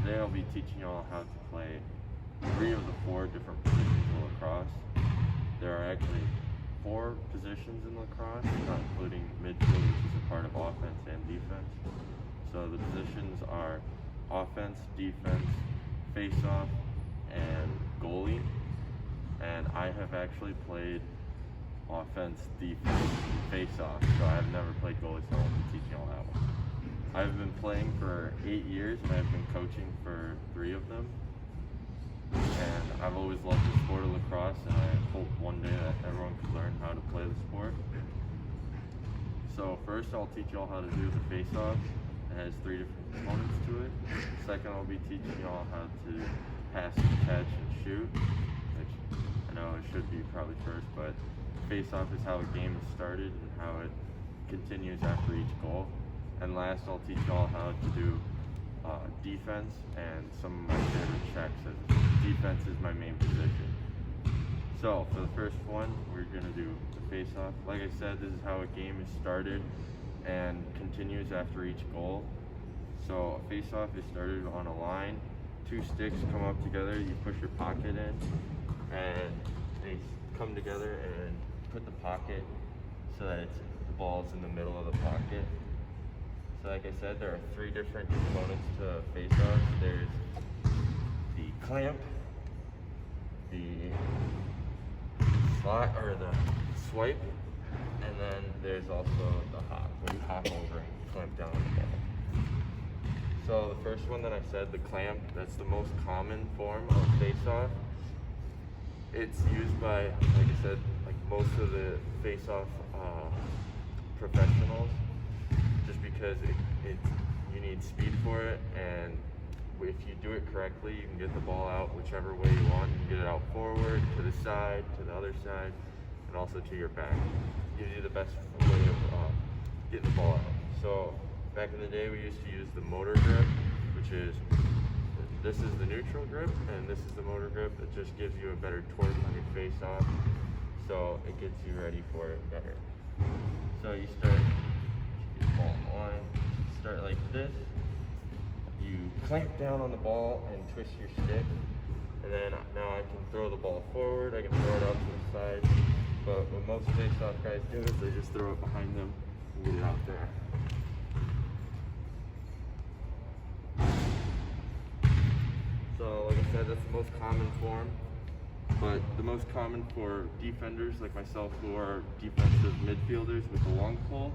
Today I'll be teaching y'all how to play 3 of the 4 different positions in lacrosse. There are actually 4 positions in lacrosse, not including midfield, which is a part of offense and defense. So the positions are offense, defense, face-off, and goalie. And I have actually played offense, defense, face-off, so I've never played goalie, so I'll be teaching y'all that one. I've been playing for 8 years, and I've been coaching for 3 of them. And I've always loved the sport of lacrosse, and I hope one day that everyone could learn how to play the sport. So first, I'll teach y'all how to do the face-off. It has 3 different components to it. Second, I'll be teaching y'all how to pass, catch, and shoot, which I know it should be probably first, but face-off is how a game is started and how it continues after each goal. And last, I'll teach y'all how to do defense and some of my favorite checks, as defense is my main position. So for the first one, we're gonna do the face-off. Like I said, this is how a game is started and continues after each goal. So a face-off is started on a line. 2 sticks come up together, you push your pocket in, and they come together and put the pocket so that the ball's in the middle of the pocket. So like I said, there are 3 different components to face-off. There's the clamp, the slot or the swipe, and then there's also the hop, where you hop over and clamp down on the ball. So the first one that I said, the clamp, that's the most common form of face-off. It's used by, like I said, like most of the face-off professionals, just because you need speed for it, and if you do it correctly, you can get the ball out whichever way you want. You can get it out forward, to the side, to the other side, and also to your back. It gives you the best way of getting the ball out. So back in the day, we used to use the motor grip, which is, this is the neutral grip, and this is the motor grip. It just gives you a better torque on your face-off, so it gets you ready for it better. So you start, get the ball in the line, start like this. You clamp down on the ball and twist your stick, and then now I can throw the ball forward, I can throw it out to the side, but what most face-off guys do is they just throw it behind them and get it out there. So like I said, that's the most common form, but the most common for defenders like myself who are defensive midfielders with the long pole,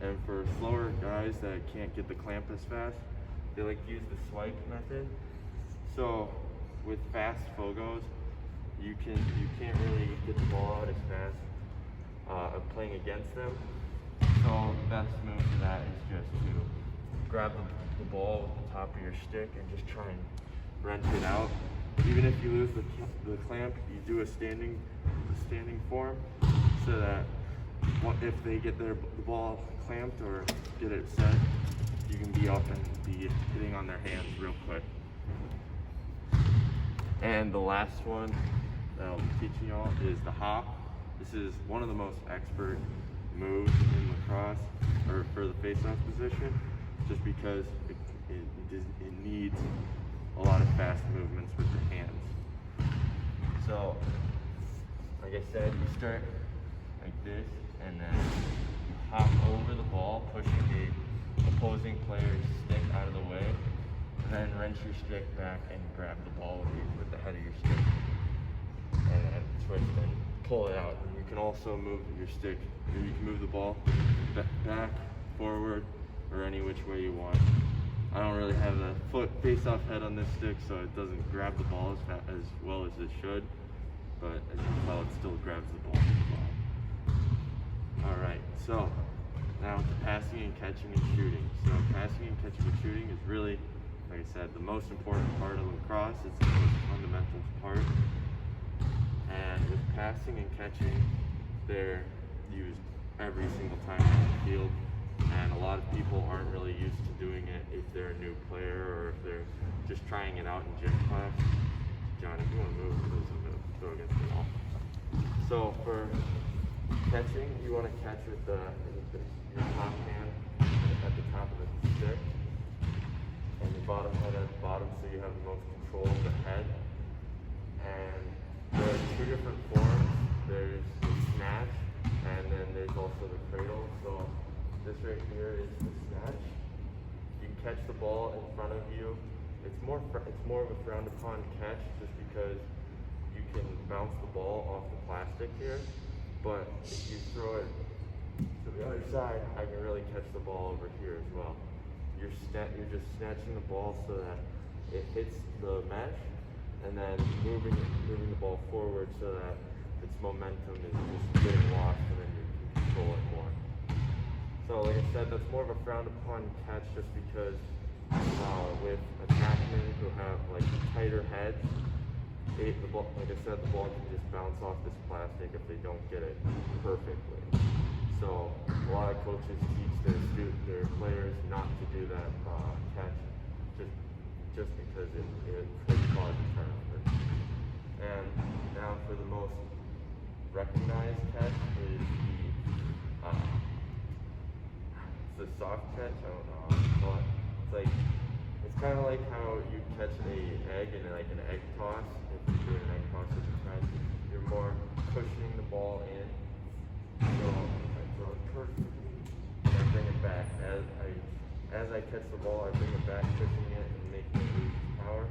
and for slower guys that can't get the clamp as fast, they like to use the swipe method. So with fast fogos, you can't really get the ball out as fast playing against them. So the best move for that is just to grab the ball with the top of your stick and just try and wrench it out. Even if you lose the clamp, you do a standing form, so that if they get the ball clamped or get it set, you can be up and be hitting on their hands real quick. And the last one that I'll be teaching y'all is the hop. This is one of the most expert moves in lacrosse, or for the face-off position, just because it needs a lot of fast movements with your hands. So, like I said, you start like this, and then you hop over the ball, pushing the opposing player's stick out of the way, and then wrench your stick back and grab the ball with the head of your stick, and then twist and pull it out. And you can also move your stick, or you can move the ball back, forward, or any which way you want. I don't really have the face-off head on this stick, so it doesn't grab the ball as well as it should, but as you can tell, it still grabs the ball as well. Alright, so now to passing and catching and shooting. So passing and catching and shooting is really, like I said, the most important part of lacrosse. It's the most fundamental part. And with passing and catching, they're used every single time on the field. And a lot of people aren't really used to doing it if they're a new player or if they're just trying it out in gym class. John, if you want to move, I'm going to throw against the wall. So for catching, you want to catch with your top hand at the top of the stick, and your bottom bottom head at the bottom, so you have the most control of the head. And there are two different forms. There's the snatch, and then there's also the cradle. So this right here is the snatch. You can catch the ball in front of you. It's more of a frowned upon catch, just because you can bounce the ball off the plastic here. But if you throw it to the other side, I can really catch the ball over here as well. You're just snatching the ball so that it hits the mesh, and then moving the ball forward so that its momentum is just getting lost, and then you can control it more. So like I said, that's more of a frowned upon catch, just because with attackmen who have like tighter heads, like I said, the ball can just bounce off this plastic if they don't get it perfectly. So a lot of coaches teach their players not to do that catch, just because it could cause a turnover. And now for the most recognized catch is the soft catch. I don't know how to call it. It's kind of like how you catch an egg in like an egg toss. If you're doing an egg toss with your friends, you're more cushioning the ball in. So I throw it perfectly, and I bring it back. As I catch the ball, I bring it back, cushioning it and making it lose power.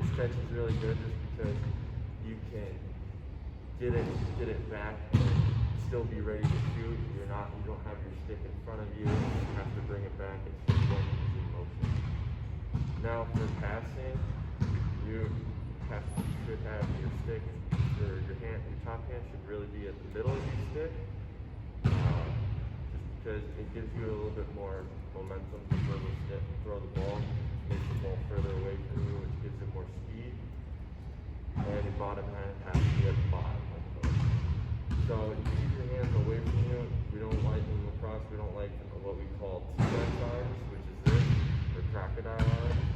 This catch is really good just because you can get it back and still be ready to shoot. You don't have your stick in front of you. You have to bring it back. It's just one easy motion. Now for passing, you should have your stick, or your top hand should really be at the middle of your stick, just because it gives you a little bit more momentum to throw the ball, makes the ball further away from you, which gives it more speed. And your bottom hand has to be at the bottom. So you keep your hands away from you. We don't like in lacrosse, we don't like what we call T-Rex arms, which is this, or crocodile arms.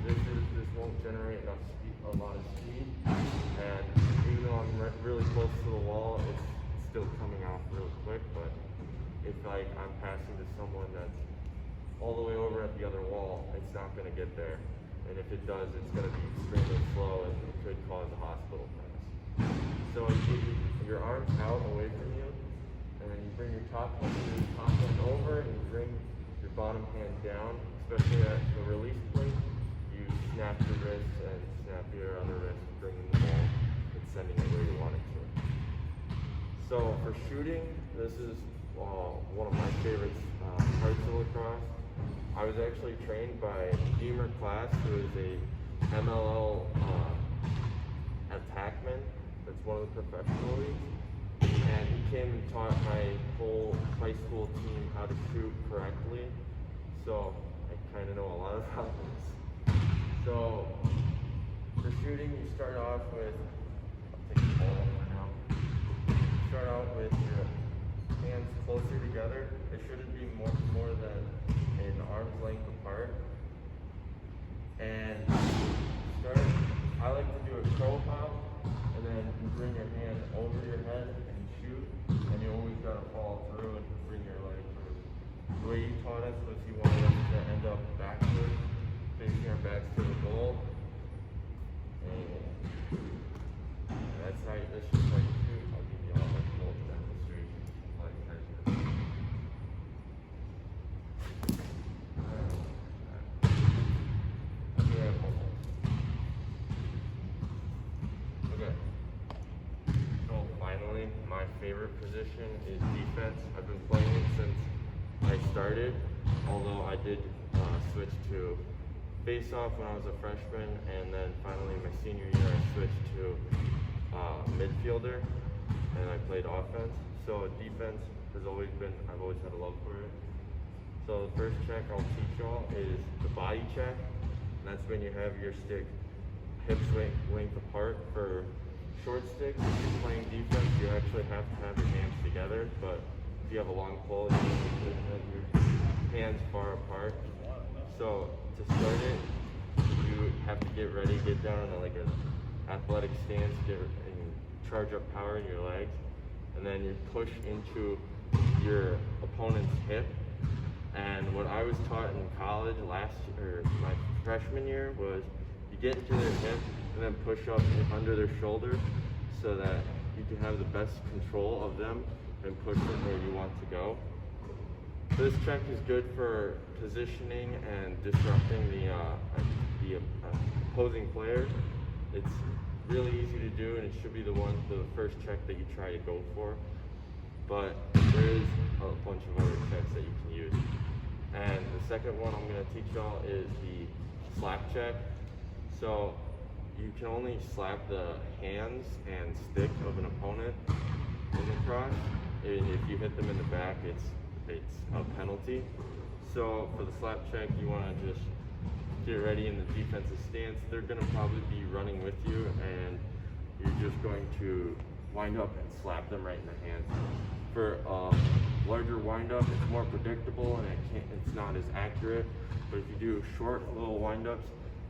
This won't generate a lot of speed, and even though I'm really close to the wall, it's still coming off real quick. But if like I'm passing to someone that's all the way over at the other wall, it's not going to get there. And if it does, it's going to be extremely slow, and it could cause a hospital pass. So you keep your arms out away from you, and then you bring your top hand over, and you bring your bottom hand down, especially at the release point. You snap your wrist and snap your other wrist, bringing the ball and sending it where you want it to. So for shooting, this is one of my favorite parts of lacrosse. I was actually trained by Deemer Class, who is a MLL attackman. That's one of the professional leagues. And he came and taught my whole high school team how to shoot correctly. So I kind of know a lot about this. So for shooting, you start off with, I'll take the ball for now. You start out with your hands closer together. They shouldn't be more than an arm's length apart. And I like to do a crow hop, and then you bring your hand over your head and shoot, and you always gotta follow through and bring your leg through. The way you taught us was you wanted us to end up backwards, facing our backs to the goal. And that's how this is how you shoot. I'll give you all like a little demonstration. Okay. So finally, my favorite position is defense. I've been playing it since I started, although I did switch to face-off when I was a freshman, and then finally my senior year I switched to midfielder, and I played offense. So defense has always been, I've always had a love for it. So the first check I'll teach y'all is the body check. And that's when you have your stick hips length apart. For short sticks, if you're playing defense, you actually have to have your hands together, but if you have a long pole, you have your hands far apart. So to start it, you have to get ready, get down in like an athletic stance, and charge up power in your legs, and then you push into your opponent's hip, And what I was taught in college my freshman year was you get into their hip and then push up under their shoulder so that you can have the best control of them and push them where you want to go. This check is good for positioning and disrupting the opposing player. It's really easy to do, and it should be the first check that you try to go for. But there is a bunch of other checks that you can use. And the second one I'm going to teach y'all is the slap check. So you can only slap the hands and stick of an opponent in lacrosse. And if you hit them in the back, it's a penalty. So for the slap check, you want to just get ready in the defensive stance. They're going to probably be running with you, and you're just going to wind up and slap them right in the hands. For larger wind-up, it's more predictable and it's not as accurate. But if you do short little wind-ups,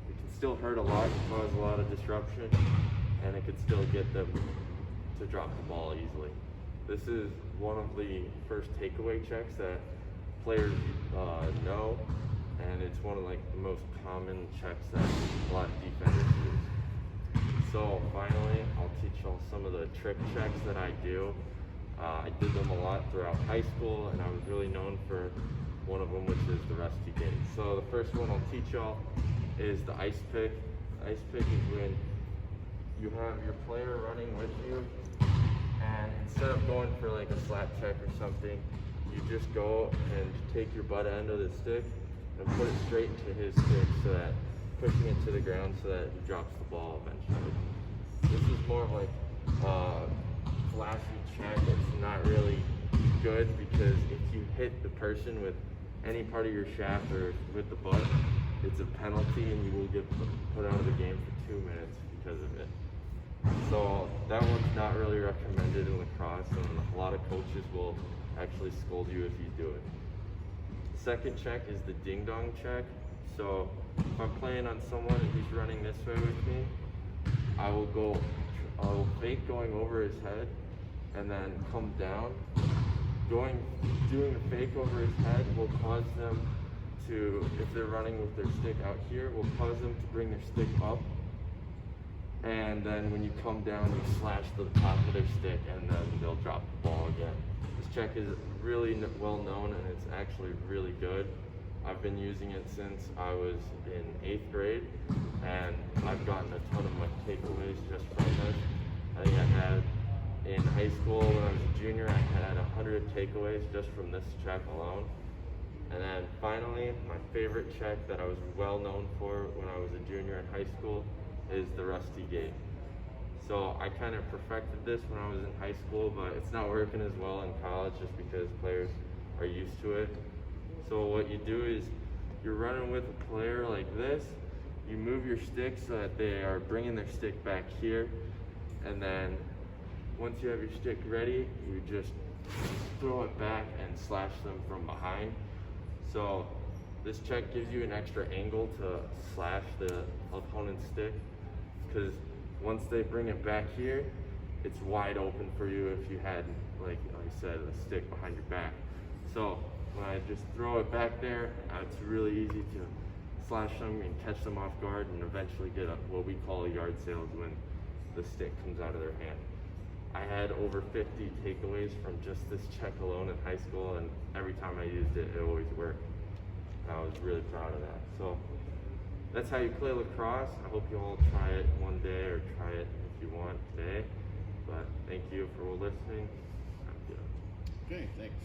it can still hurt a lot and cause a lot of disruption, and it could still get them to drop the ball easily. This is one of the first takeaway checks that players know, and it's one of the most common checks that a lot of defenders use. So finally, I'll teach y'all some of the trick checks that I do. I did them a lot throughout high school, and I was really known for one of them, which is the rusty gate. So the first one I'll teach y'all is the ice pick. Ice pick is when you have your player running with you, and instead of going for like a slap check or something, you just go and take your butt end of the stick and put it straight into his stick, so that pushing it to the ground so that he drops the ball eventually. This is more of like flashy check. It's not really good, because if you hit the person with any part of your shaft or with the butt, it's a penalty and you will get put out of the game for 2 minutes because of it. So that one's not really recommended in lacrosse, and a lot of coaches will actually scold you if you do it. The second check is the ding dong check. So if I'm playing on someone and he's running this way with me, I will fake going over his head and then come down. Doing a fake over his head will cause them to, if they're running with their stick out here, will cause them to bring their stick up. And then when you come down, you slash the top of their stick, and then they'll drop the ball again. This check is really well known, and it's actually really good. I've been using it since I was in 8th grade, and I've gotten a ton of my takeaways just from this. I think I had, in high school when I was a junior, I had 100 takeaways just from this check alone. And then finally, my favorite check that I was well known for when I was a junior in high school is the rusty gate. So I kind of perfected this when I was in high school, but it's not working as well in college just because players are used to it. So what you do is you're running with a player like this, you move your stick so that they are bringing their stick back here, and then once you have your stick ready, you just throw it back and slash them from behind. So this check gives you an extra angle to slash the opponent's stick, because once they bring it back here, it's wide open for you if you had, like I said, a stick behind your back. So when I just throw it back there, it's really easy to slash them and catch them off guard, and eventually get what we call a yard sales when the stick comes out of their hand. I had over 50 takeaways from just this check alone in high school, and every time I used it, it always worked. And I was really proud of that. So that's how you play lacrosse. I hope you all try it one day, or try it if you want today. But thank you for listening. Okay, thanks.